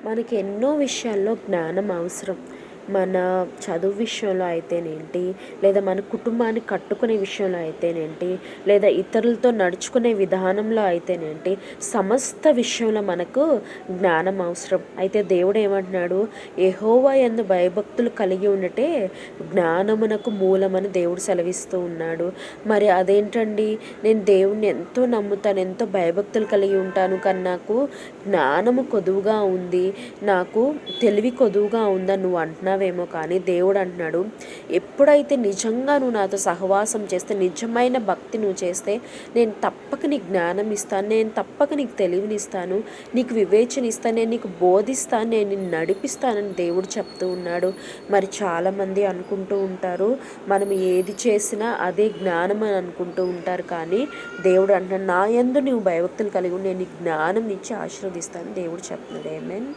మనకి ఎన్నో విషయాల్లో జ్ఞానం అవసరం. మన చదువు విషయంలో అయితేనేంటి, లేదా మన కుటుంబాన్ని కట్టుకునే విషయంలో అయితేనేంటి, లేదా ఇతరులతో నడుచుకునే విధానంలో అయితేనేంటి, సమస్త విషయంలో మనకు జ్ఞానం అవసరం. అయితే దేవుడు ఏమంటున్నాడు, యెహోవా యందు భయభక్తులు కలిగి ఉండటే జ్ఞానమునకు మూలమని దేవుడు సెలవిస్తూ ఉన్నాడు. మరి అదేంటండి, నేను దేవుణ్ణి ఎంతో నమ్ముతాను, ఎంతో భయభక్తులు కలిగి ఉంటాను, కానీ నాకు జ్ఞానము కొదువుగా ఉంది, నాకు తెలివి కొదువుగా ఉందని నువ్వు అంటున్నావేమో, కానీ దేవుడు అంటున్నాడు, ఎప్పుడైతే నిజంగా నువ్వు నాతో సహవాసం చేస్తే, నిజమైన భక్తి నువ్వు చేస్తే, నేను తప్పక నీకు జ్ఞానం ఇస్తాను, నేను తప్పక నీకు తెలివినిస్తాను, నీకు వివేచన ఇస్తాను, నేను నీకు బోధిస్తాను, నేను నిన్ను నడిపిస్తానని దేవుడు చెప్తూ ఉన్నాడు. మరి చాలామంది అనుకుంటూ ఉంటారు, మనం ఏది చేసినా అదే జ్ఞానం అని అనుకుంటూ ఉంటారు, కానీ దేవుడు అంటున్నాడు, నా యందు నువ్వు భయభక్తులు కలిగి ఉండి నేను నీకు జ్ఞానం ఇచ్చి ఆశీర్వదిస్తాను దేవుడు చెప్తున్నాడు. ఆమేన్.